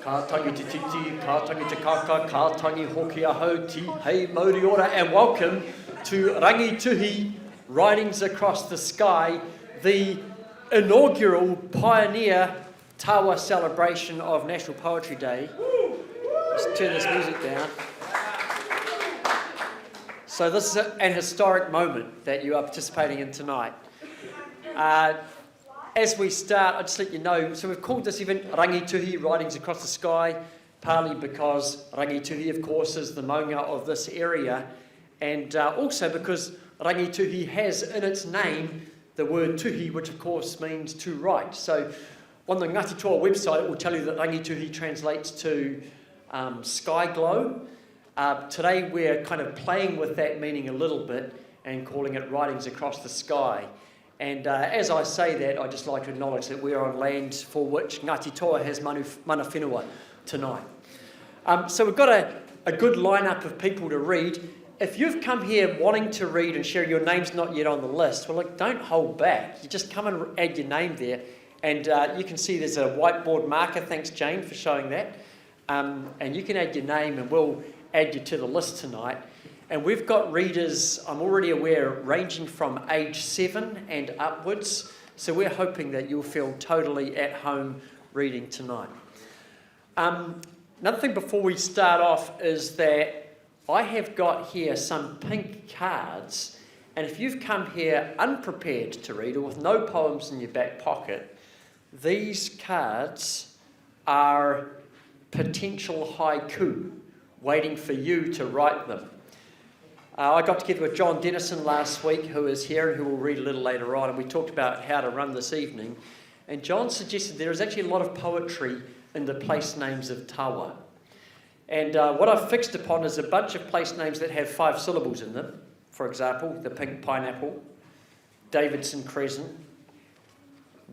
Ka tangi te titi, ka tangi te kaka, ka tangi hoki aho, ti hei mauri ora, and welcome to Rangituhi, Writings Across the Sky, the inaugural pioneer Tawa celebration of National Poetry Day. Let's turn this music down. So this is an historic moment that you are participating in tonight. As we start, I'll just let you know, so we've called this event Rangituhi, Writings Across the Sky, partly because Rangituhi, of course, is the maunga of this area, and also because Rangituhi has in its name the word tuhi, which of course means to write. So on the Ngāti Toa website, it will tell you that Rangituhi translates to sky glow. Today we're kind of playing with that meaning a little bit and calling it Writings Across the Sky. And as I say that, I'd just like to acknowledge that we are on land for which Ngāti Toa has mana whenua tonight. So we've got a good lineup of people to read. If you've come here wanting to read and share, your name's not yet on the list, well, look, don't hold back. You just come and add your name there. And you can see there's a whiteboard marker. Thanks, Jane, for showing that. And you can add your name and we'll add you to the list tonight. And we've got readers, I'm already aware, ranging from age 7 and upwards. So we're hoping that you'll feel totally at home reading tonight. Another thing before we start off is that I have got here some pink cards. And if you've come here unprepared to read or with no poems in your back pocket, these cards are potential haiku waiting for you to write them. I got together with John Dennison last week, who is here and who will read a little later on, and we talked about how to run this evening. And John suggested there is actually a lot of poetry in the place names of Tawa. And what I've fixed upon is a bunch of place names that have 5 syllables in them. For example, the Pink Pineapple, Davidson Crescent,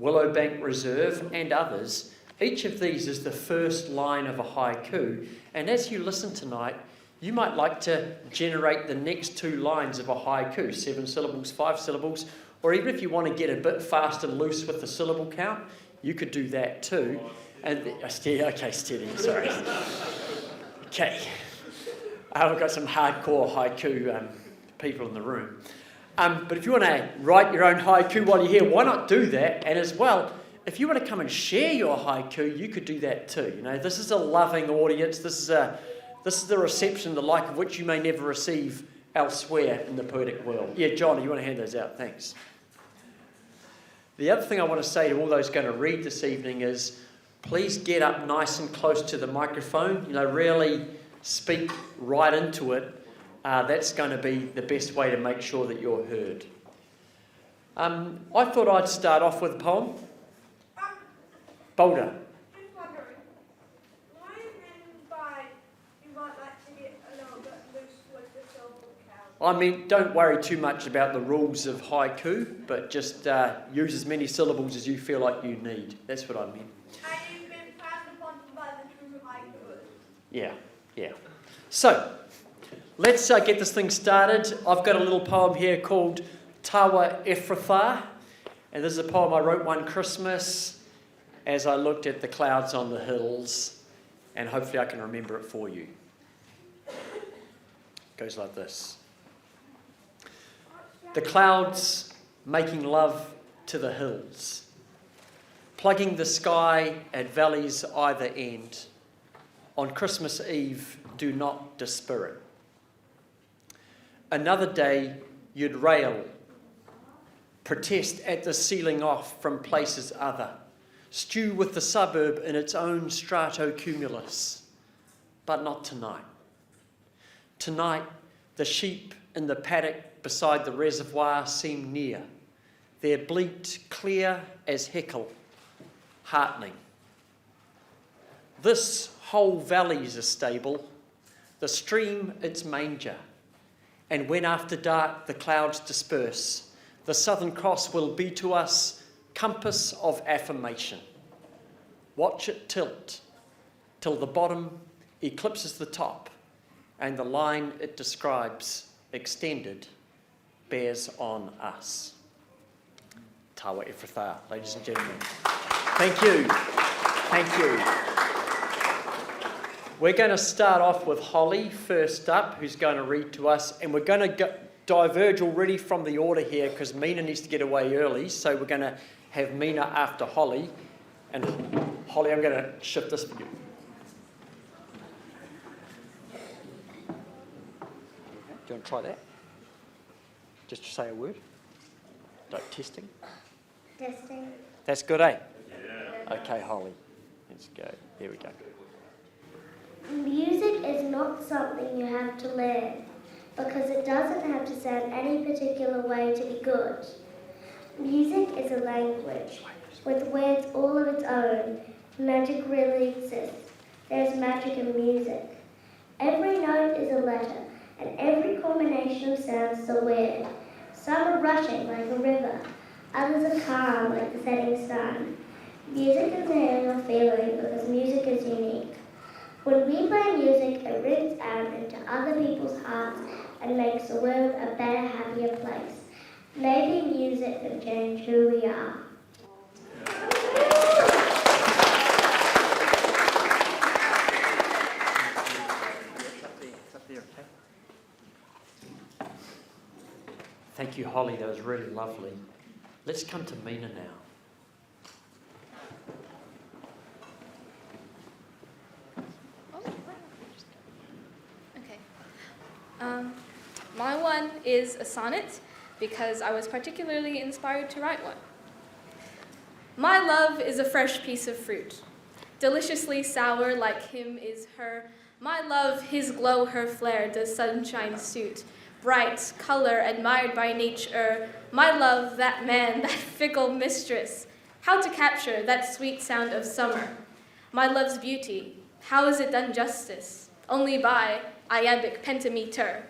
Willowbank Reserve, and others. Each of these is the first line of a haiku. And as you listen tonight, you might like to generate the next 2 lines of a haiku, 7 syllables, 5 syllables, or even if you want to get a bit fast and loose with the syllable count, you could do that too. And steady, sorry. Okay. We've got some hardcore haiku people in the room. But if you want to write your own haiku while you're here, why not do that? And as well, if you want to come and share your haiku, you could do that too. You know, this is a loving audience. This is the reception, the like of which you may never receive elsewhere in the poetic world. Yeah, John, you want to hand those out? Thanks. The other thing I want to say to all those going to read this evening is, please get up nice and close to the microphone. You know, really speak right into it. That's going to be the best way to make sure that you're heard. I thought I'd start off with a poem. Boulder. I mean, don't worry too much about the rules of haiku, but just use as many syllables as you feel like you need. That's what I mean. And you've been passed upon by the true haiku. Yeah. So, let's get this thing started. I've got a little poem here called Tawa Ephrathah. And this is a poem I wrote one Christmas as I looked at the clouds on the hills. And hopefully I can remember it for you. It goes like this. The clouds making love to the hills, plugging the sky at valleys either end. On Christmas Eve, do not dispirit. Another day, you'd rail, protest at the sealing off from places other, stew with the suburb in its own stratocumulus. But not tonight. Tonight, the sheep in the paddock beside the reservoir seem near, their bleat clear as heckle, heartening. This whole valley's a stable, the stream its manger, and when after dark the clouds disperse, the Southern Cross will be to us compass of affirmation. Watch it tilt, till the bottom eclipses the top, and the line it describes, extended, bears on us. Tawa Ephrathah, ladies and gentlemen. Thank you. We're going to start off with Holly first up, who's going to read to us, and we're going to diverge already from the order here because Mina needs to get away early, so we're going to have Mina after Holly. And Holly, I'm going to shift this for you. Do you want to try that? Just say a word. Like testing. Testing. That's good, eh? Yeah. Okay, Holly. Let's go. Here we go. Music is not something you have to learn because it doesn't have to sound any particular way to be good. Music is a language with words all of its own. Magic really exists. There's magic in music. Every note is a letter, and every combination of sounds is a word. Some are rushing like a river, others are calm like the setting sun. Music is an inner feeling because music is unique. When we play music, it rings out into other people's hearts and makes the world a better, happier place. Maybe music can change who we are. Thank you, Holly. That was really lovely. Let's come to Mina now. My one is a sonnet because I was particularly inspired to write one. My love is a fresh piece of fruit, deliciously sour like him is her. My love, his glow, her flare, does sunshine suit. Bright color admired by nature. My love, that man, that fickle mistress. How to capture that sweet sound of summer? My love's beauty, how is it done justice? Only by iambic pentameter.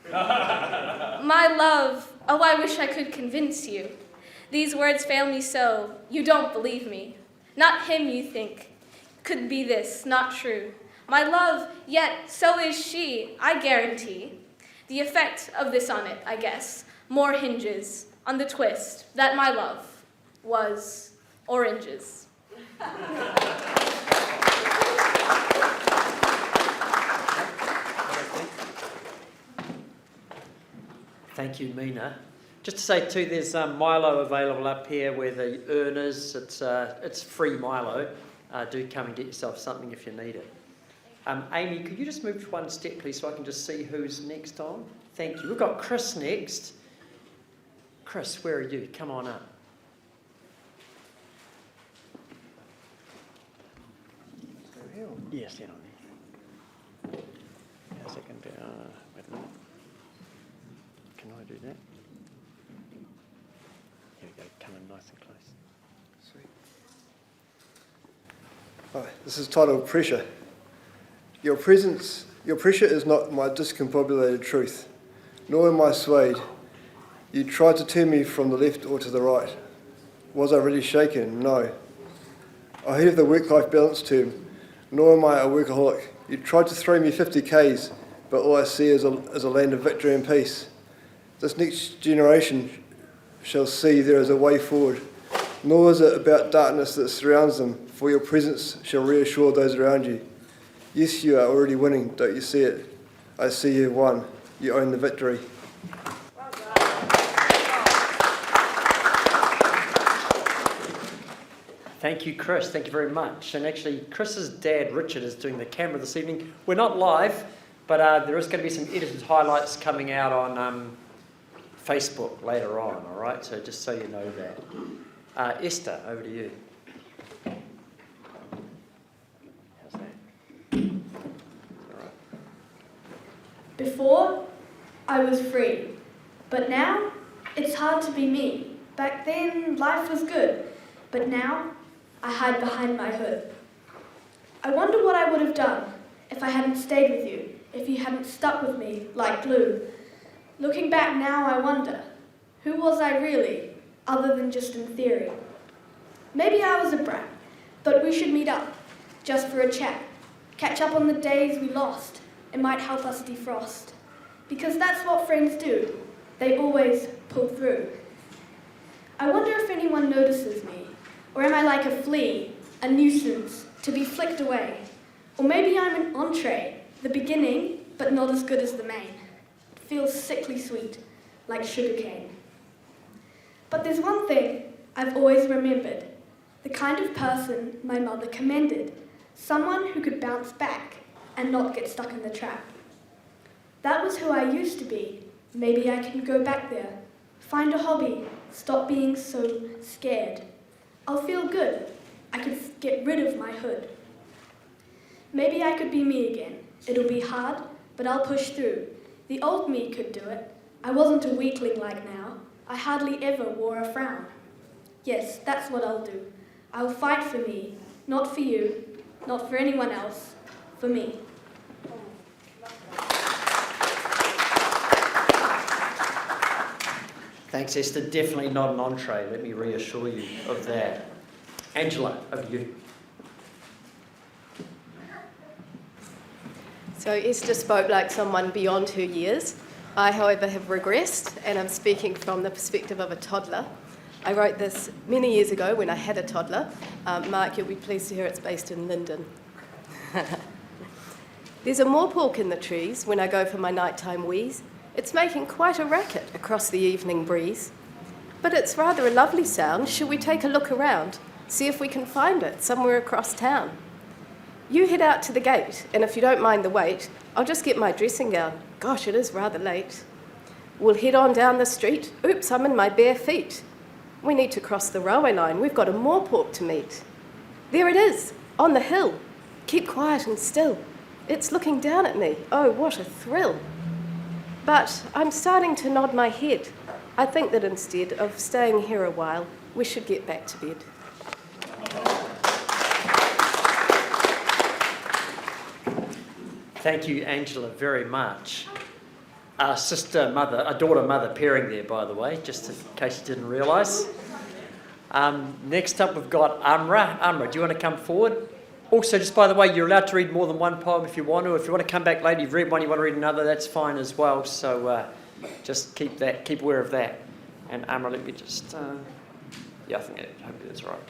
My love, oh, I wish I could convince you. These words fail me so, you don't believe me. Not him, you think. Could be this, not true. My love, yet so is she, I guarantee. The effect of this sonnet, I guess, more hinges on the twist that my love was oranges. Thank you, Mina. Just to say too, there's Milo available up here where the urn is. It's free Milo. Do come and get yourself something if you need it. Amy, could you just move one step, please, so I can just see who's next on? Thank you. We've got Chris next. Chris, where are you? Come on up. Yes, stand on there. How's that going to be? Wait a minute. Can I do that? Here we go. Come in nice and close. Sweet. Hi, this is titled Pressure. Your pressure is not my discombobulated truth, nor am I swayed. You tried to turn me from the left or to the right. Was I really shaken? No. I heard of the work-life balance term, nor am I a workaholic. You tried to throw me 50 Ks, but all I see is a land of victory and peace. This next generation shall see there is a way forward, nor is it about darkness that surrounds them, for your presence shall reassure those around you. Yes, you are already winning, don't you see it? I see you've won. You own the victory. Thank you, Chris. Thank you very much. And actually, Chris's dad, Richard, is doing the camera this evening. We're not live, but there is going to be some edited highlights coming out on Facebook later on, all right? So just so you know that. Esther, over to you. How's that? All right. Before, I was free, but now it's hard to be me. Back then, life was good, but now I hide behind my hood. I wonder what I would have done if I hadn't stayed with you, if you hadn't stuck with me like glue. Looking back now, I wonder, who was I really, other than just in theory? Maybe I was a brat, but we should meet up, just for a chat. Catch up on the days we lost. It might help us defrost. Because that's what friends do. They always pull through. I wonder if anyone notices me, or am I like a flea, a nuisance, to be flicked away? Or maybe I'm an entree, the beginning, but not as good as the main. It feels sickly sweet, like sugarcane. But there's one thing I've always remembered, the kind of person my mother commended, someone who could bounce back and not get stuck in the trap. That was who I used to be. Maybe I can go back there, find a hobby, stop being so scared. I'll feel good. I could get rid of my hood. Maybe I could be me again. It'll be hard, but I'll push through. The old me could do it. I wasn't a weakling like now. I hardly ever wore a frown. Yes, that's what I'll do. I'll fight for me, not for you, not for anyone else, for me. Thanks, Esther. Definitely not an entree. Let me reassure you of that. Angela, over to you. So Esther spoke like someone beyond her years. I, however, have regressed, and I'm speaking from the perspective of a toddler. I wrote this many years ago when I had a toddler. Mark, you'll be pleased to hear it's based in Linden. There's a moorpork in the trees when I go for my nighttime wheeze. It's making quite a racket across the evening breeze. But it's rather a lovely sound. Shall we take a look around, see if we can find it somewhere across town? You head out to the gate, and if you don't mind the wait, I'll just get my dressing gown. Gosh, it is rather late. We'll head on down the street. Oops, I'm in my bare feet. We need to cross the railway line. We've got a moorpork to meet. There it is, on the hill. Keep quiet and still. It's looking down at me. Oh, what a thrill. But I'm starting to nod my head. I think that instead of staying here a while, we should get back to bed. Thank you, Angela, very much. Daughter-mother pairing there, by the way, just in case you didn't realise. Next up, we've got Amra. Amra, do you want to come forward? Also, just by the way, you're allowed to read more than one poem if you want to. If you want to come back later, you've read one, you want to read another, that's fine as well. So just keep aware of that. And Amra, let me just, hopefully that's right.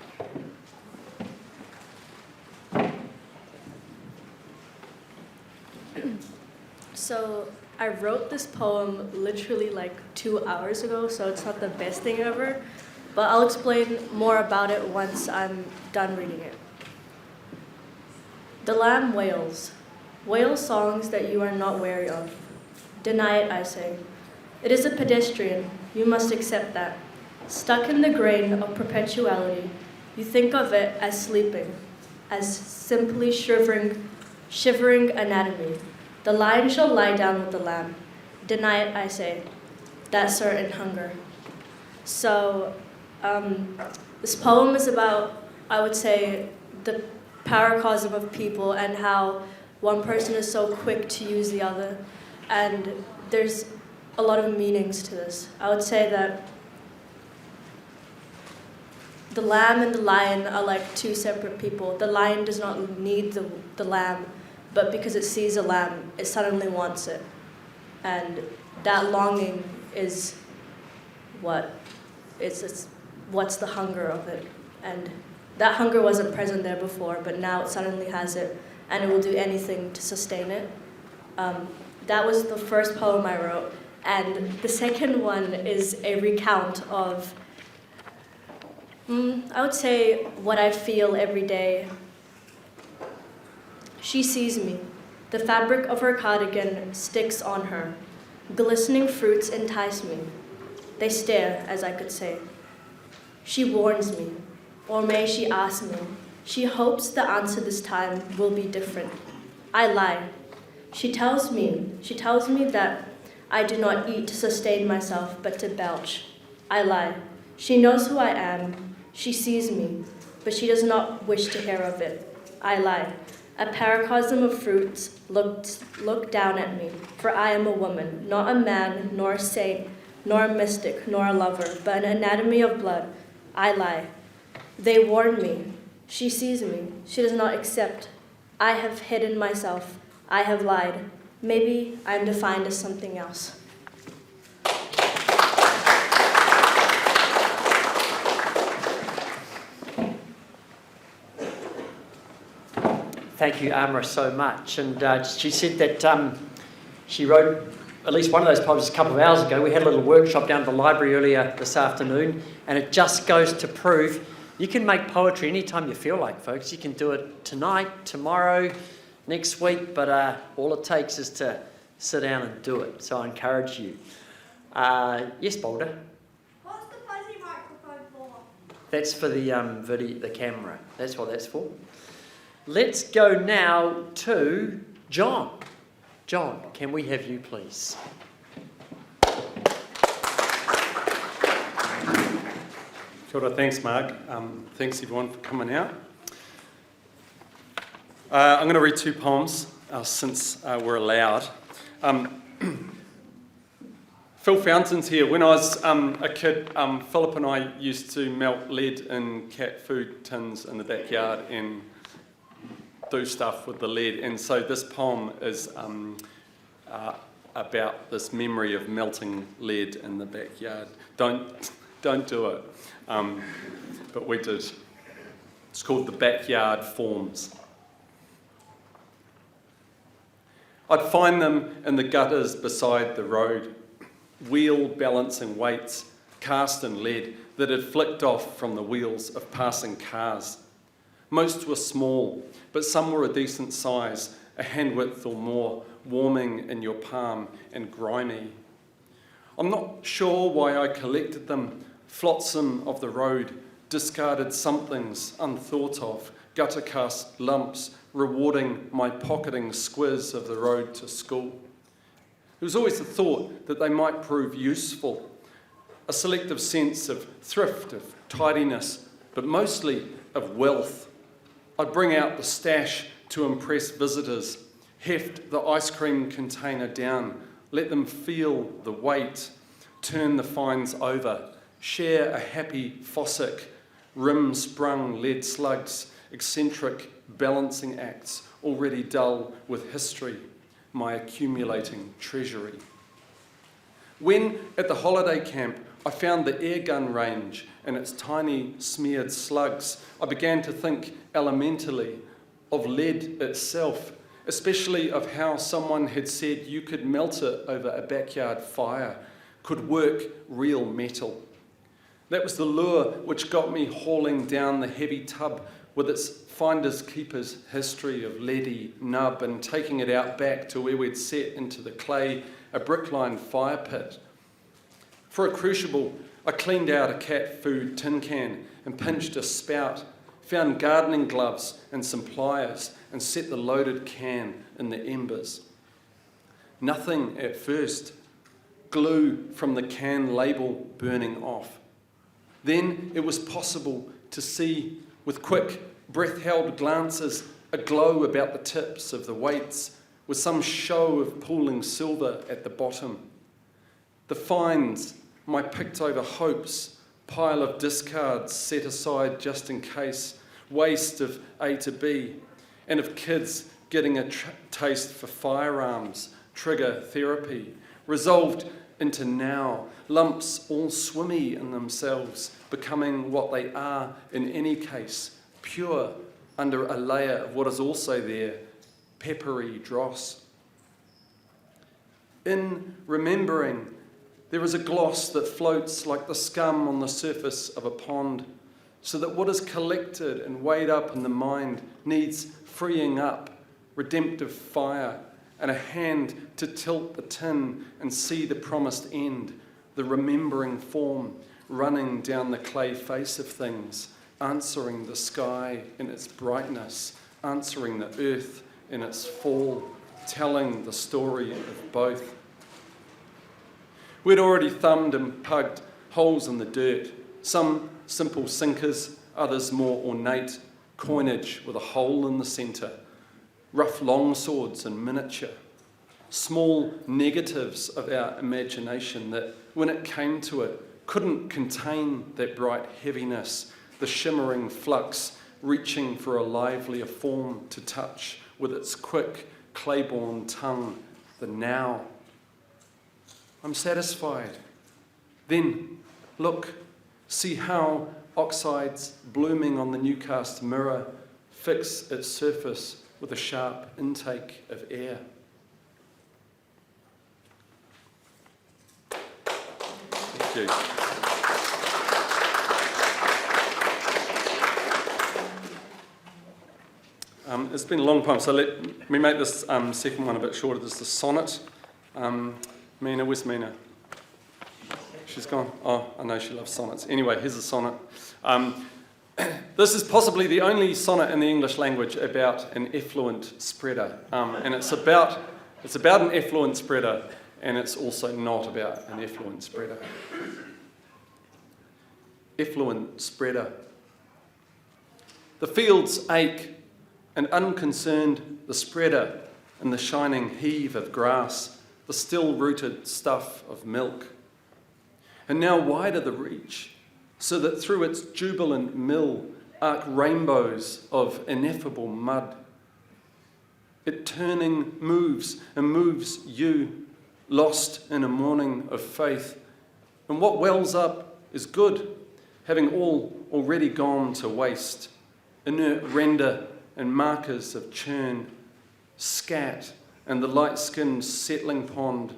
So I wrote this poem literally like 2 hours ago, so it's not the best thing ever, but I'll explain more about it once I'm done reading it. The lamb wails songs that you are not wary of. Deny it, I say. It is a pedestrian, you must accept that. Stuck in the grain of perpetuality, you think of it as sleeping, as simply shivering anatomy. The lion shall lie down with the lamb. Deny it, I say, that certain hunger. So this poem is about, I would say, the paracosm of people and how one person is so quick to use the other. And there's a lot of meanings to this. I would say that the lamb and the lion are like two separate people. The lion does not need the lamb, but because it sees a lamb, it suddenly wants it. And that longing is what's the hunger of it. And that hunger wasn't present there before, but now it suddenly has it, and it will do anything to sustain it. That was the first poem I wrote. And the second one is a recount of, I would say, what I feel every day. She sees me. The fabric of her cardigan sticks on her. Glistening fruits entice me. They stare, as I could say. She warns me, or may she ask me. She hopes the answer this time will be different. I lie. She tells me that I do not eat to sustain myself, but to belch. I lie. She knows who I am. She sees me, but she does not wish to hear of it. I lie. A paracosm of fruits look down at me, for I am a woman, not a man, nor a saint, nor a mystic, nor a lover, but an anatomy of blood. I lie. They warn me. She sees me. She does not accept. I have hidden myself. I have lied. Maybe I am defined as something else. Thank you, Amra, so much. And she said that she wrote at least one of those poems a couple of hours ago. We had a little workshop down at the library earlier this afternoon, and it just goes to prove you can make poetry anytime you feel like, folks. You can do it tonight, tomorrow, next week, but all it takes is to sit down and do it. So I encourage you. Yes, Boulder? What's the fuzzy microphone for? That's for the video, the camera. That's what that's for. Let's go now to John. John, can we have you, please? Kia ora, thanks, Mark. Thanks, everyone, for coming out. I'm going to read two poems since we're allowed. Phil Fountain's here. When I was a kid, Philip and I used to melt lead in cat food tins in the backyard and do stuff with the lead. And so this poem is about this memory of melting lead in the backyard. Don't do it. But we did. It's called The Backyard Forms. I'd find them in the gutters beside the road, wheel balancing weights cast in lead that had flicked off from the wheels of passing cars. Most were small, but some were a decent size, a hand width or more, warming in your palm and grimy. I'm not sure why I collected them, flotsam of the road, discarded somethings unthought of, gutter cast lumps, rewarding my pocketing squiz of the road to school. It was always the thought that they might prove useful, a selective sense of thrift, of tidiness, but mostly of wealth. I'd bring out the stash to impress visitors, heft the ice cream container down, let them feel the weight, turn the fines over, share a happy fossick, rim-sprung lead slugs, eccentric balancing acts, already dull with history, my accumulating treasury. When at the holiday camp I found the airgun range and its tiny smeared slugs, I began to think elementally of lead itself, especially of how someone had said you could melt it over a backyard fire, could work real metal. That was the lure which got me hauling down the heavy tub with its finders keepers history of leady nub and taking it out back to where we'd set into the clay a brick-lined fire pit. For a crucible, I cleaned out a cat food tin can and pinched a spout, found gardening gloves and some pliers and set the loaded can in the embers. Nothing at first, glue from the can label burning off. Then it was possible to see, with quick, breath-held glances, a glow about the tips of the weights, with some show of pooling silver at the bottom. The fines, my picked-over hopes, pile of discards set aside just in case, waste of A to B, and of kids getting a taste for firearms, trigger therapy, resolved into now, lumps all swimmy in themselves, becoming what they are in any case, pure under a layer of what is also there, peppery dross. In remembering, there is a gloss that floats like the scum on the surface of a pond, so that what is collected and weighed up in the mind needs freeing up, redemptive fire, and a hand to tilt the tin and see the promised end, the remembering form running down the clay face of things, answering the sky in its brightness, answering the earth in its fall, telling the story of both. We'd already thumbed and pugged holes in the dirt, some simple sinkers, others more ornate, coinage with a hole in the centre, rough longswords in miniature, small negatives of our imagination that, when it came to it, couldn't contain that bright heaviness, the shimmering flux reaching for a livelier form to touch with its quick, clay-born tongue, the now. I'm satisfied. Then, look, see how oxides blooming on the new cast mirror fix its surface with a sharp intake of air. Thank you. It's been a long poem, so let me make this second one a bit shorter. This is the sonnet. Mina, where's Mina? She's gone. Oh, I know she loves sonnets. Anyway, here's a sonnet. This is possibly the only sonnet in the English language about an effluent spreader. And it's about an effluent spreader, and it's also not about an effluent spreader. Effluent spreader. The fields ache, and unconcerned the spreader in the shining heave of grass, the still-rooted stuff of milk. And now wider the reach, so that through its jubilant mill arc rainbows of ineffable mud. It turning moves and moves you, lost in a morning of faith. And what wells up is good, having all already gone to waste. Inert render and markers of churn, scat, and the light-skinned settling pond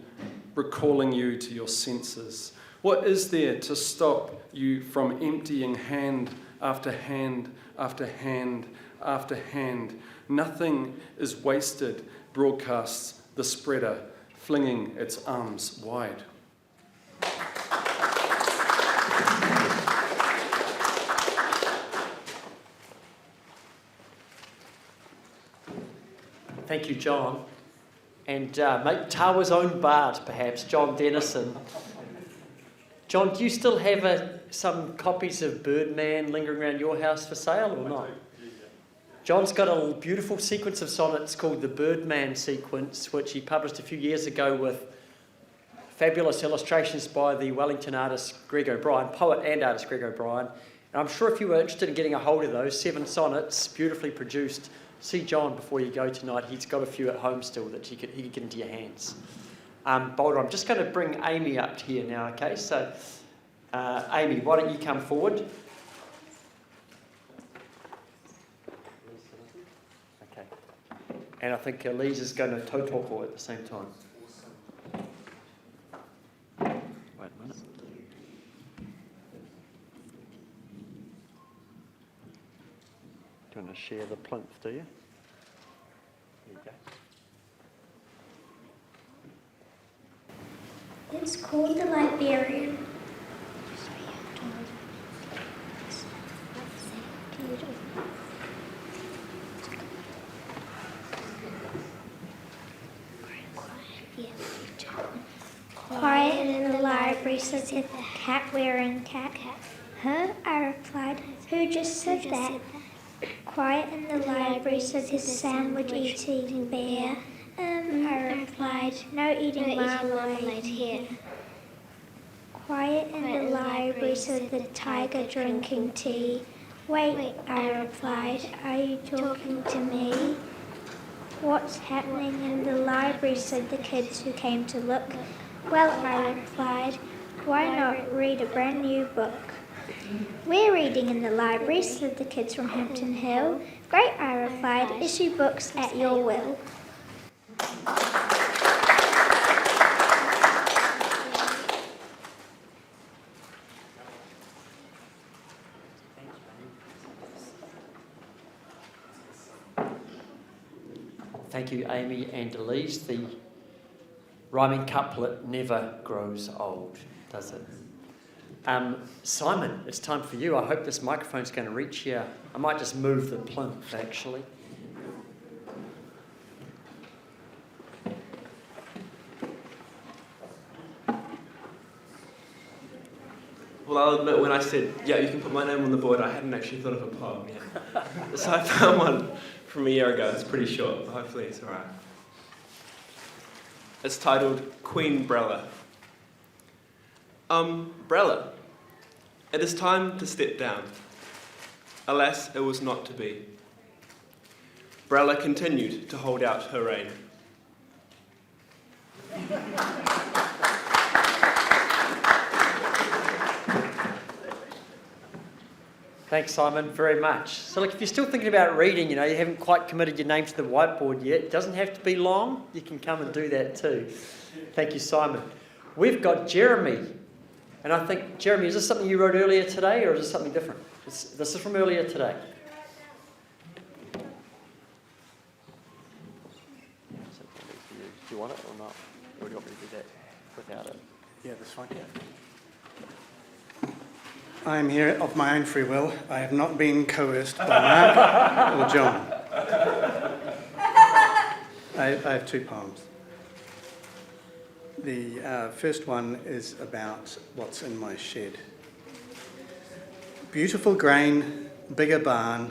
recalling you to your senses. What is there to stop you from emptying hand after hand after hand after hand? Nothing is wasted, broadcasts the spreader, flinging its arms wide. Thank you, John. And make Tawa's own bard, perhaps, John Dennison. John, do you still have some copies of Birdman lingering around your house for sale or not? John's got a beautiful sequence of sonnets called the Birdman sequence, which he published a few years ago with fabulous illustrations by the Wellington artist Greg O'Brien, poet and artist Greg O'Brien. And I'm sure if you were interested in getting a hold of those 7 sonnets, beautifully produced, see John before you go tonight. He's got a few at home still that he could get into your hands. Boulder, I'm just going to bring Amy up here now, okay? So, Amy, why don't you come forward? Okay. And I think Elise is going to tautoko at the same time. Wait a minute. Do you want to share the plinth, do you? There you go. It's called the Liberian. Quiet in the library says the cat wearing cat. Huh? I replied. Who just said that? Quiet in the library says his sandwich eating bear. I replied. No eating marmalade here. Quiet in the library said the tiger drinking tea. Wait, I replied. Are you talking to me? What's happening in the library, said the kids who came to look. Well, I replied, why not read a brand new book? We're reading in the library, said the kids from Hampton Hill. Great, I replied, issue books at your will. Thank you, Amy and Elise. The rhyming couplet never grows old, does it? Simon, it's time for you. I hope this microphone's going to reach here. I might just move the plinth, actually. Well, I'll admit when I said, yeah, you can put my name on the board, I hadn't actually thought of a poem yet. So I found one from a year ago. It's pretty short, but hopefully it's all right. It's titled Queen Brella. Brella, it is time to step down. Alas, it was not to be. Brella continued to hold out her reign. Thanks, Simon, very much. So look, if you're still thinking about reading, you haven't quite committed your name to the whiteboard yet, it doesn't have to be long. You can come and do that too. Thank you, Simon. We've got Jeremy. And I think, Jeremy, is this something you wrote earlier today or is this something different? This is from earlier today. Do you want it or not? Or do you want me to do that without it? Yeah, that's fine. I am here of my own free will. I have not been coerced by Mark or John. I have two poems. The first one is about what's in my shed. Beautiful grain, bigger barn,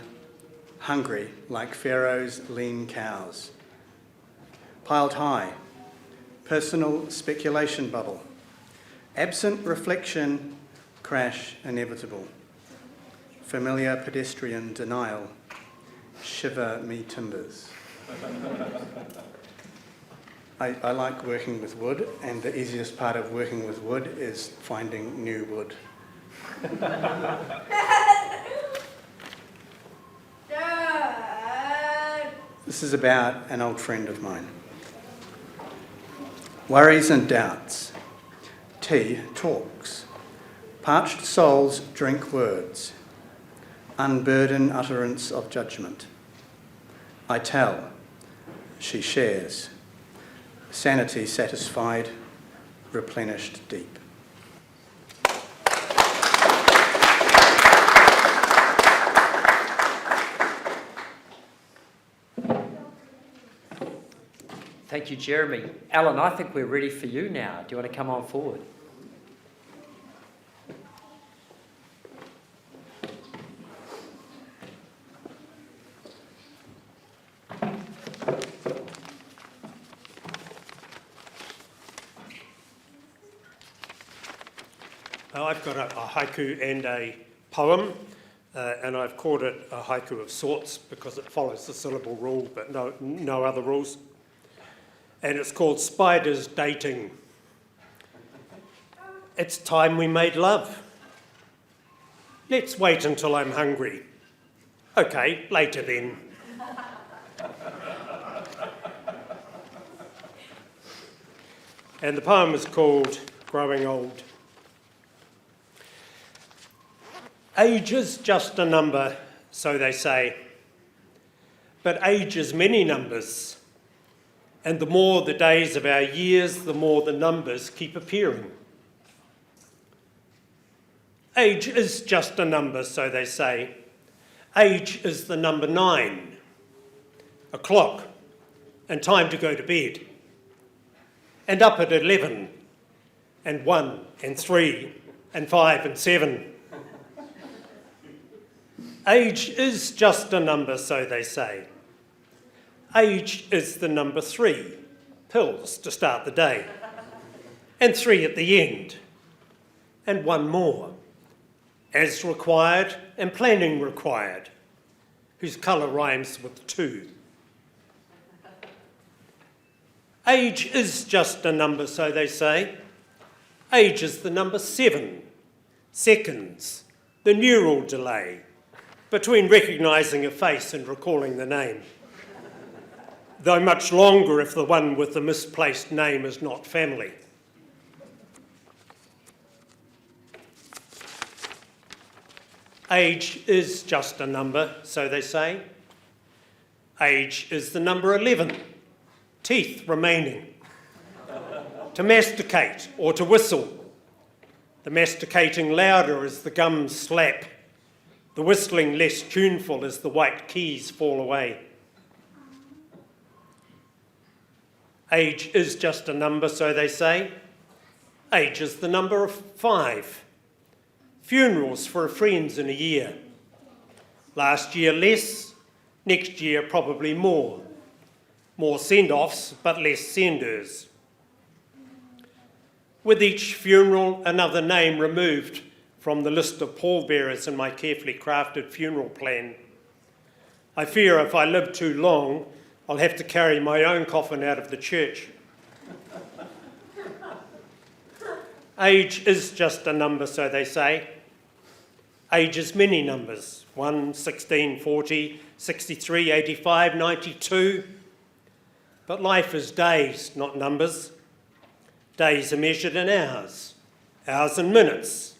hungry like Pharaoh's lean cows. Piled high, personal speculation bubble. Absent reflection, crash inevitable. Familiar pedestrian denial, shiver me timbers. I like working with wood, and the easiest part of working with wood is finding new wood. This is about an old friend of mine. Worries and doubts. Tea talks. Parched souls drink words. Unburden utterance of judgment. I tell. She shares. Sanity satisfied, replenished deep. Thank you, Jeremy. Alan, I think we're ready for you now. Do you want to come on forward? I've got a haiku and a poem, and I've called it a haiku of sorts because it follows the syllable rule, but no other rules. And it's called Spiders Dating. It's time we made love. Let's wait until I'm hungry. Okay, later then. And the poem is called Growing Old. Age is just a number, so they say, but age is many numbers, and the more the days of our years, the more the numbers keep appearing. Age is just a number, so they say. Age is the number 9, a clock, and time to go to bed, and up at 11, and 1, and 3, and 5, and 7. Age is just a number, so they say. Age is the number 3, pills to start the day, and 3 at the end, and 1 more, as required and planning required, whose colour rhymes with 2. Age is just a number, so they say. Age is the number 7, seconds, the neural delay between recognising a face and recalling the name, though much longer if the one with the misplaced name is not family. Age is just a number, so they say. Age is the number 11, teeth remaining, to masticate or to whistle, the masticating louder as the gums slap, the whistling less tuneful as the white keys fall away. Age is just a number, so they say. Age is the number of 5. Funerals for a friend's in a year. Last year less, next year probably more. More send-offs, but less senders. With each funeral, another name removed from the list of pallbearers in my carefully crafted funeral plan. I fear if I live too long, I'll have to carry my own coffin out of the church. Age is just a number, so they say. Ages many numbers, 1, 16, 40, 63, 85, 92. But life is days, not numbers. Days are measured in hours, hours in minutes,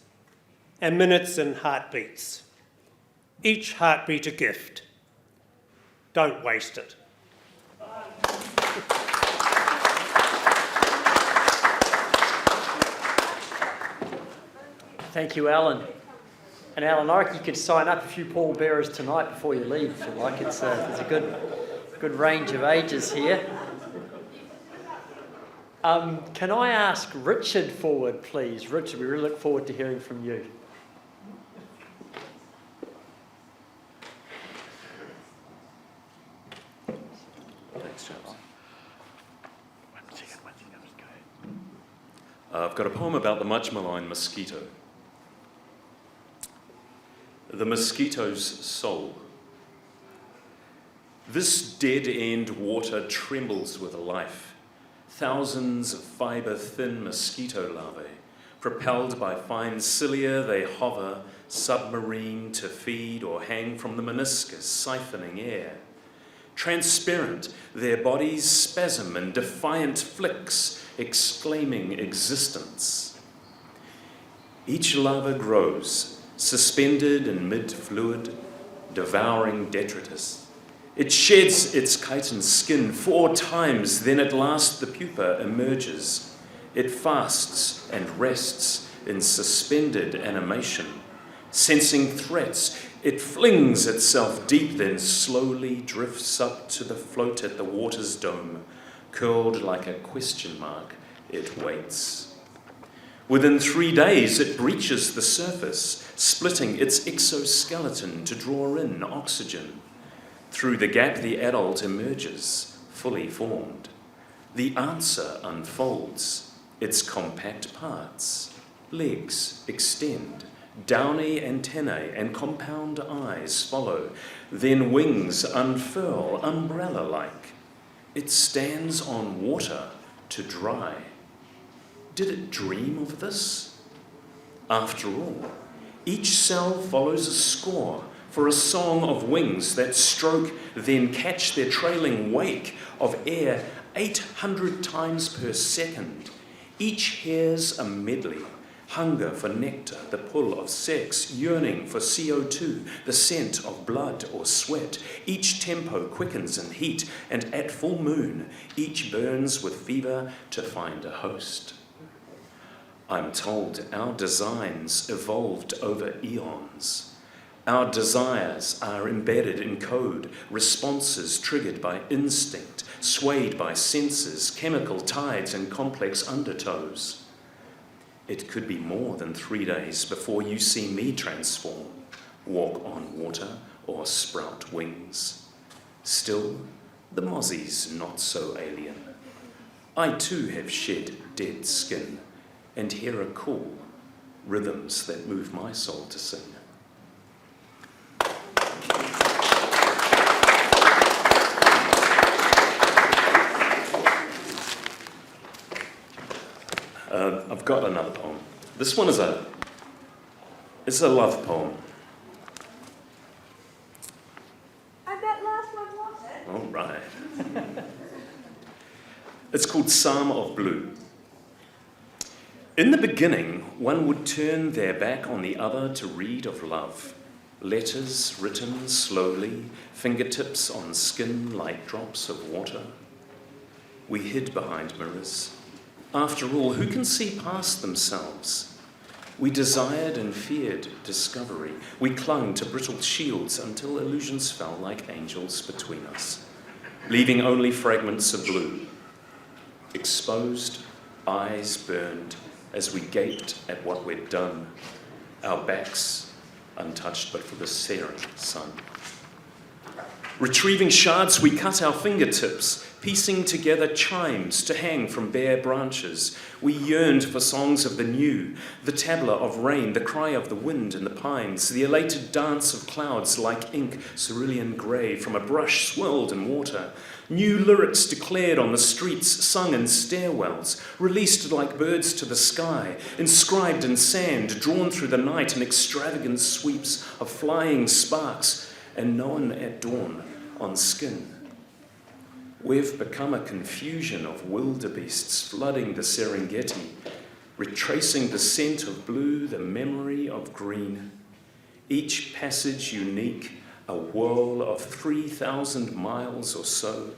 and minutes in heartbeats. Each heartbeat a gift. Don't waste it. Thank you, Alan. And Alan, I reckon you could sign up a few pallbearers tonight before you leave, if you like. There's a good range of ages here. Can I ask Richard forward, please? Richard, we really look forward to hearing from you. Thanks, James. I've got a poem about the much maligned mosquito. The mosquito's soul. This dead-end water trembles with life. Thousands of fibre-thin mosquito larvae, propelled by fine cilia, they hover, submarine to feed or hang from the meniscus, siphoning air. Transparent, their bodies spasm in defiant flicks, exclaiming existence. Each larva grows, suspended in mid-fluid, devouring detritus. It sheds its chitin skin 4 times, then at last the pupa emerges. It fasts and rests in suspended animation. Sensing threats, it flings itself deep, then slowly drifts up to the float at the water's dome. Curled like a question mark, it waits. Within 3 days, it breaches the surface, splitting its exoskeleton to draw in oxygen. Through the gap, the adult emerges, fully formed. The answer unfolds, its compact parts. Legs extend, downy antennae and compound eyes follow, then wings unfurl, umbrella-like. It stands on water to dry. Did it dream of this? After all, each cell follows a score, for a song of wings that stroke, then catch their trailing wake of air 800 times per second. Each hears a medley, hunger for nectar, the pull of sex, yearning for CO2, the scent of blood or sweat. Each tempo quickens in heat, and at full moon, each burns with fever to find a host. I'm told our designs evolved over eons. Our desires are embedded in code, responses triggered by instinct, swayed by senses, chemical tides and complex undertows. It could be more than 3 days before you see me transform, walk on water or sprout wings. Still, the mozzie's not so alien. I too have shed dead skin and hear a call, rhythms that move my soul to sing. I've got another poem. This one is a love poem. And that last one was it? All right. It's called Psalm of Blue. In the beginning, one would turn their back on the other to read of love. Letters written slowly, fingertips on skin like drops of water. We hid behind mirrors. After all, who can see past themselves? We desired and feared discovery. We clung to brittle shields until illusions fell like angels between us, leaving only fragments of blue. Exposed, eyes burned as we gaped at what we'd done, our backs untouched but for the searing sun. Retrieving shards, we cut our fingertips, piecing together chimes to hang from bare branches. We yearned for songs of the new, the tabla of rain, the cry of the wind in the pines, the elated dance of clouds like ink, cerulean grey from a brush swirled in water. New lyrics declared on the streets, sung in stairwells, released like birds to the sky, inscribed in sand, drawn through the night in extravagant sweeps of flying sparks, and known at dawn on skin. We've become a confusion of wildebeests flooding the Serengeti, retracing the scent of blue, the memory of green. Each passage unique, a whirl of 3,000 miles or so,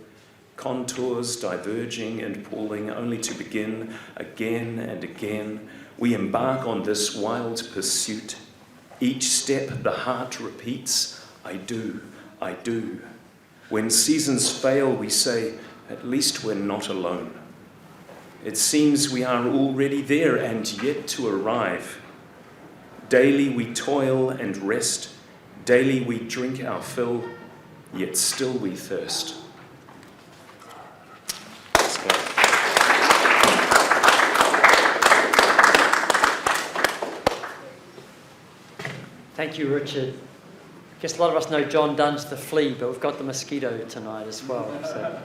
contours diverging and pooling only to begin again and again. We embark on this wild pursuit. Each step the heart repeats, I do, I do. When seasons fail, we say, at least we're not alone. It seems we are already there and yet to arrive. Daily we toil and rest. Daily we drink our fill, yet still we thirst. Let's go. Thank you, Richard. I guess a lot of us know John Dunn's The Flea, but we've got the mosquito tonight as well. So,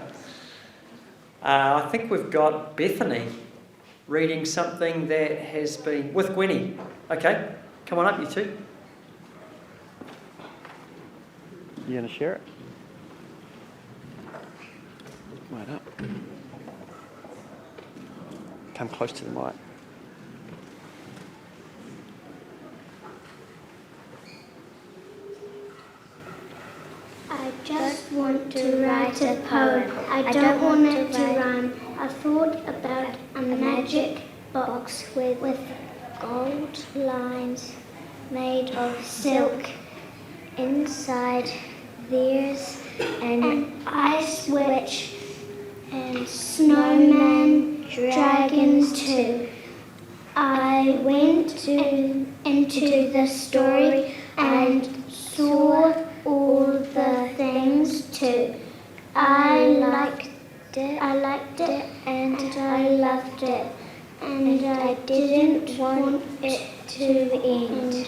I think we've got Bethany reading something that has been with Gwenny. Okay, come on up, you two. You going to share it? Right up. Come close to the mic. I just want to write a poem. I don't want it to rhyme. I thought about a magic box with gold lines made of silk. Inside there's an ice witch and snowman dragons too. I went into the story and saw all the things too. I liked it and I loved it, and I didn't want it to end.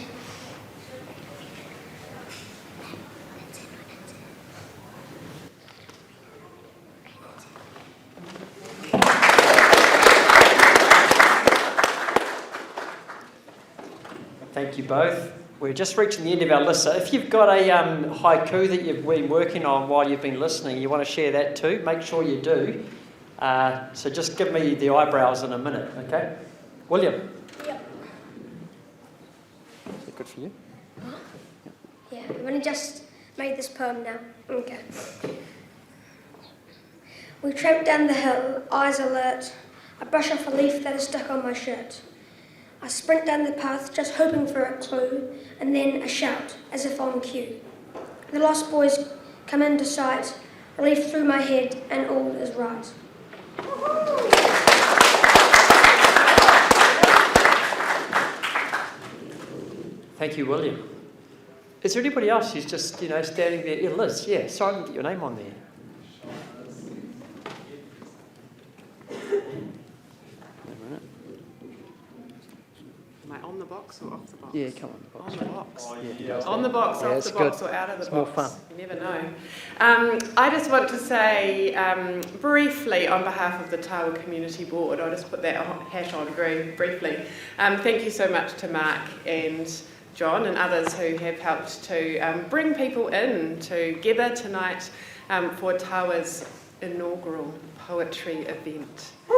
Thank you both. We're just reaching the end of our list. So if you've got a haiku that you've been working on while you've been listening, you want to share that too, make sure you do. So just give me the eyebrows in a minute, okay? William? Yep. Is that good for you? Yeah, I've only just made this poem now. Okay. We tramp down the hill, eyes alert. I brush off a leaf that is stuck on my shirt. I sprint down the path, just hoping for a clue, and then a shout, as if on cue. The lost boys come into sight, relief through my head, and all is right. Thank you, William. Is there anybody else who's just, standing there? Yeah, Liz, yeah, sorry I didn't get your name on there. On the box or off the box? Yeah, come on the box. On the box. Yeah. On the box, Yeah, off it's the box, good. or out of the It's box. more fun. You never know. I just want to say briefly on behalf of the Tawa Community Board, I'll just put that hat on very briefly. Thank you so much to Mark and John and others who have helped to bring people in together tonight for Tawa's inaugural poetry event. We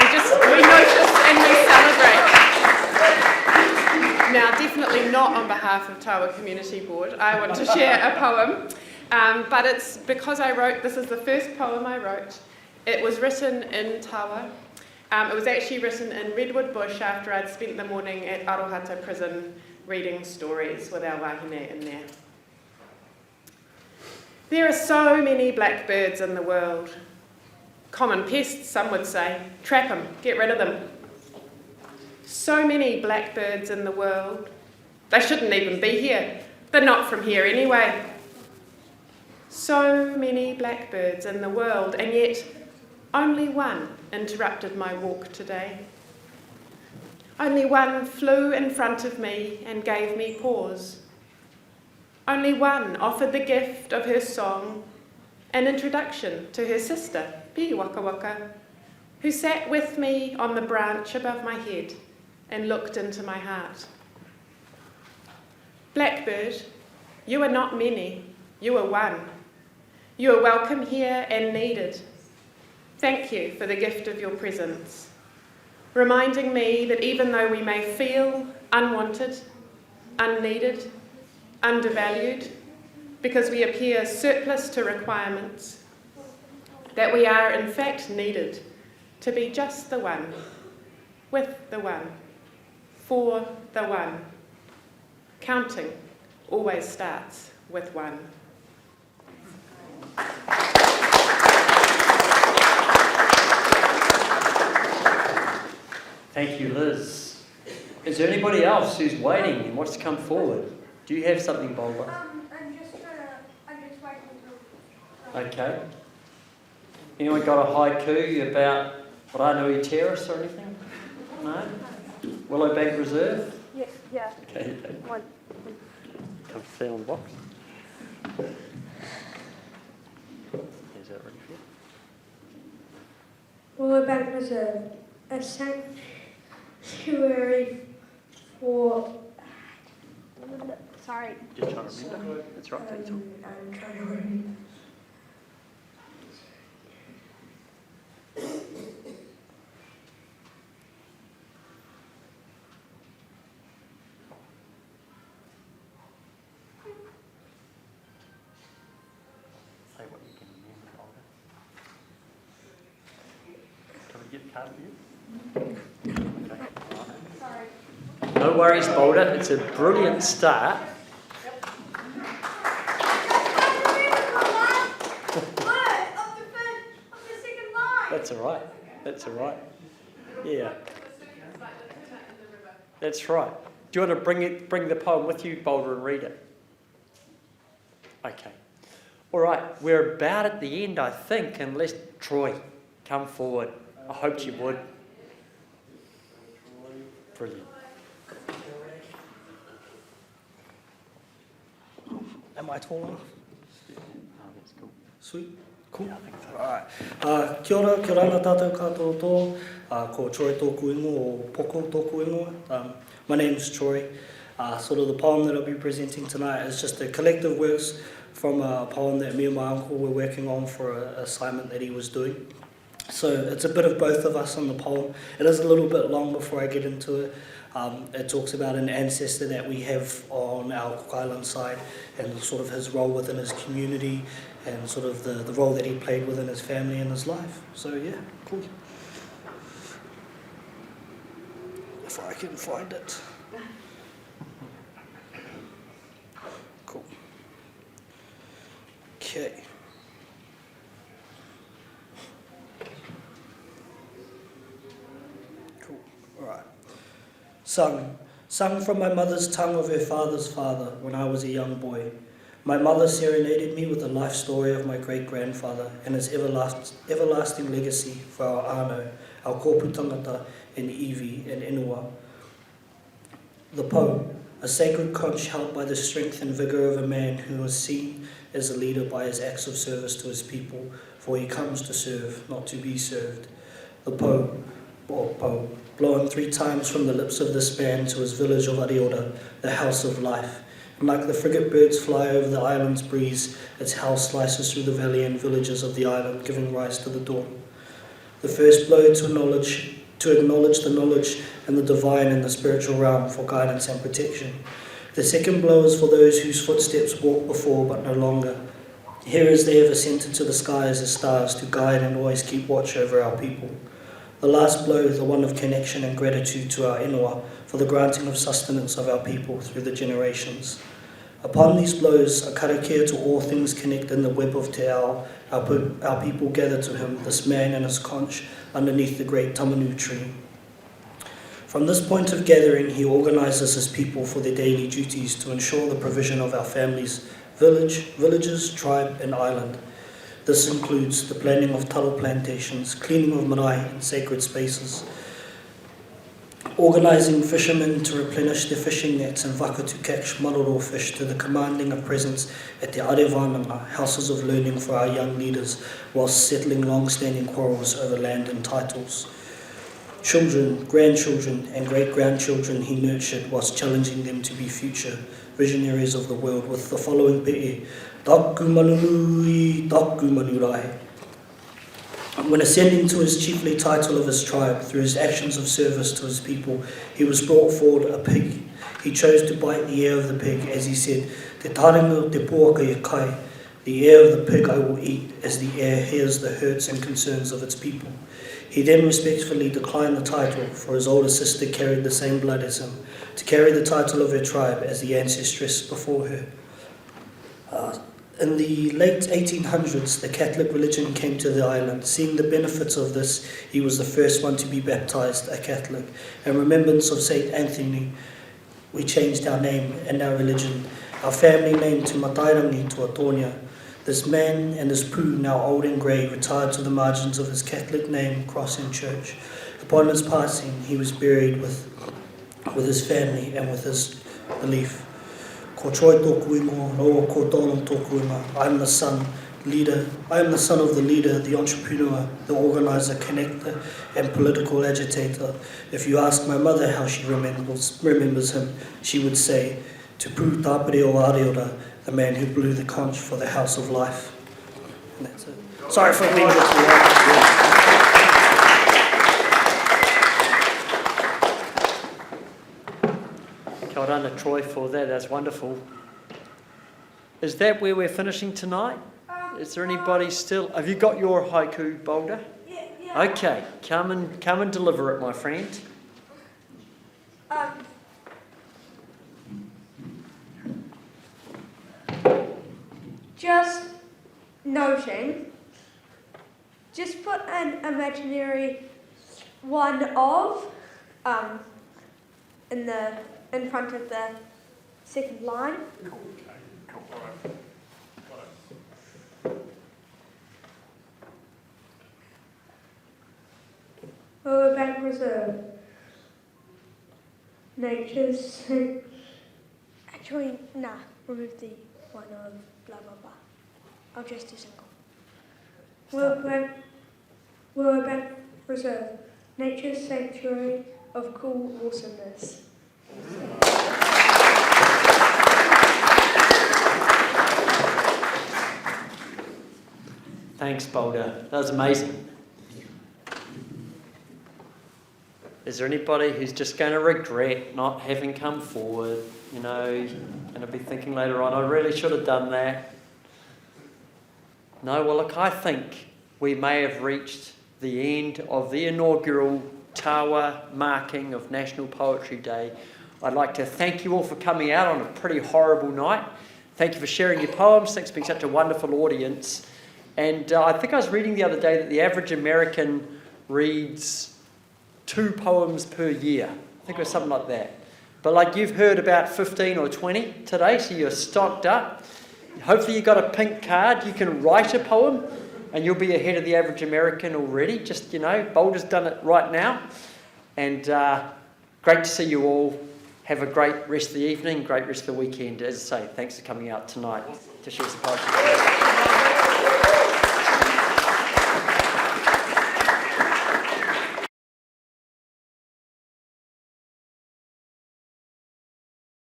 notice and we celebrate. Now, definitely not on behalf of Tawa Community Board. I want to share a poem, but it's because this is the first poem I wrote. It was written in Tawa. It was actually written in Redwood Bush after I'd spent the morning at Arohata prison reading stories with our wahine in there. There are so many blackbirds in the world. Common pests, some would say. Trap them, get rid of them. So many blackbirds in the world. They shouldn't even be here. They're not from here anyway. So many blackbirds in the world, and yet only one interrupted my walk today. Only one flew in front of me and gave me pause. Only one offered the gift of her song, an introduction to her sister, Pi Waka Waka, who sat with me on the branch above my head and looked into my heart. Blackbird, you are not many, you are one. You are welcome here and needed. Thank you for the gift of your presence, reminding me that even though we may feel unwanted, unneeded, undervalued, because we appear surplus to requirements, that we are in fact needed to be just the one, with the one, for the one. Counting always starts with one. Thank you, Liz. Is there anybody else who's waiting and wants to come forward? Do you have something, Boulder? I'm just waiting to... Okay. Anyone got a haiku about Ranui Terrace or anything? No? Willowbank Reserve? Yeah. Okay. One. Come sit on the box. Is that ready for you? Willowbank Reserve, a sanctuary for... Sorry. Just trying to remember. That's right. That's all. I'm trying to remember. Say what you can remember, Boulder. Can we get a card for you? Okay. Sorry. No worries, Boulder. It's a brilliant start. That's all right. That's all right. Yeah. That's right. Do you want to bring the poem with you, Boulder, and read it? Okay. All right. We're about at the end, I think, unless Troy come forward. I hoped you would. Brilliant. Am I tall enough? Oh, that's cool. Sweet. Cool. Yeah, I think so. Alright. Kia ora tātou katoa tō. Ko Troy tōku ingo, or Poko tōku ingo. My name is Troy. Sort of the poem that I'll be presenting tonight is just a collective works from a poem that me and my uncle were working on for an assignment that he was doing. So it's a bit of both of us on the poem. It is a little bit long before I get into it. It talks about an ancestor that we have on our Cook Island side and sort of his role within his community and sort of the role that he played within his family and his life. So yeah, cool. If I can find it. Cool. Okay. Cool. All right. Sung from my mother's tongue of her father's father when I was a young boy. My mother serenaded me with the life story of my great-grandfather and his everlasting legacy for our Ano, our kōpū tangata in Iwi and Inua. The poem, a sacred conch held by the strength and vigour of a man who was seen as a leader by his acts of service to his people, for he comes to serve, not to be served. The poem, blown 3 times from the lips of this man to his village of Ariora, the house of life. And like the frigate birds fly over the island's breeze, its house slices through the valley and villages of the island, giving rise to the dawn. The first blow to acknowledge the knowledge and the divine in the spiritual realm for guidance and protection. The second blow is for those whose footsteps walked before but no longer. Here as they have ascended to the skies as stars to guide and always keep watch over our people. The last blow, the one of connection and gratitude to our inua for the granting of sustenance of our people through the generations. Upon these blows, a karakia to all things connect in the web of Te Ao, our people gather to him, this man and his conch, underneath the great tamanu tree. From this point of gathering, he organises his people for their daily duties to ensure the provision of our families' villages, tribe and island. This includes the planting of taro plantations, cleaning of marae in sacred spaces, organising fishermen to replenish their fishing nets and waka to catch maroro fish, to the commanding a presence at the arewananga, houses of learning for our young leaders, whilst settling long-standing quarrels over land and titles. Children, grandchildren and great-grandchildren he nurtured whilst challenging them to be future visionaries of the world with the following pe'e: Taku manunui, taku manurai. When ascending to his chiefly title of his tribe, through his actions of service to his people, he was brought forward a pig. He chose to bite the ear of the pig, as he said, Te taringa te puaka e kai, the ear of the pig I will eat, as the ear hears the hurts and concerns of its people. He then respectfully declined the title, for his older sister carried the same blood as him, to carry the title of her tribe as the ancestress before her. In the late 1800s, the Catholic religion came to the island. Seeing the benefits of this, he was the first one to be baptized a Catholic. In remembrance of St. Anthony, we changed our name and our religion, our family name to Matairangi to Atonia. This man and his poo, now old and grey, retired to the margins of his Catholic name, cross and church. Upon his passing, he was buried with his family and with his belief. Ko troi tōku ingo, roa ko tōnong tōku inga. I am the son of the leader, the entrepreneur, the organizer, connector, and political agitator. If you ask my mother how she remembers him, she would say, Te Pū Tāpere o Areora, the man who blew the conch for the House of Life. And that's it. Sorry for being a bit too long. Kia ora, Troy, for that. That's wonderful. Is that where we're finishing tonight? Is there anybody still? Have you got your haiku, Boulder? Yeah. Okay, come and deliver it, my friend. Just noting, just put an imaginary one of in front of the second line. Lower Bank Reserve. Nature's. Actually, nah, remove the one of blah blah blah. I'll just do single. Lower Bank Reserve. Nature's sanctuary of cool awesomeness. Thanks, Boulder. That was amazing. Is there anybody who's just going to regret not having come forward? You know, going to be thinking later on, I really should have done that. No, well, look, I think we may have reached the end of the inaugural Tawa marking of National Poetry Day. I'd like to thank you all for coming out on a pretty horrible night. Thank you for sharing your poems. Thanks for being such a wonderful audience. And I think I was reading the other day that the average American reads 2 poems per year. I think it was something like that. But like you've heard about 15 or 20 today, so you're stocked up. Hopefully you got a pink card. You can write a poem and you'll be ahead of the average American already. Just, you know, Boulder's done it right now. And great to see you all. Have a great rest of the evening, great rest of the weekend. As I say, thanks for coming out tonight to share some poetry.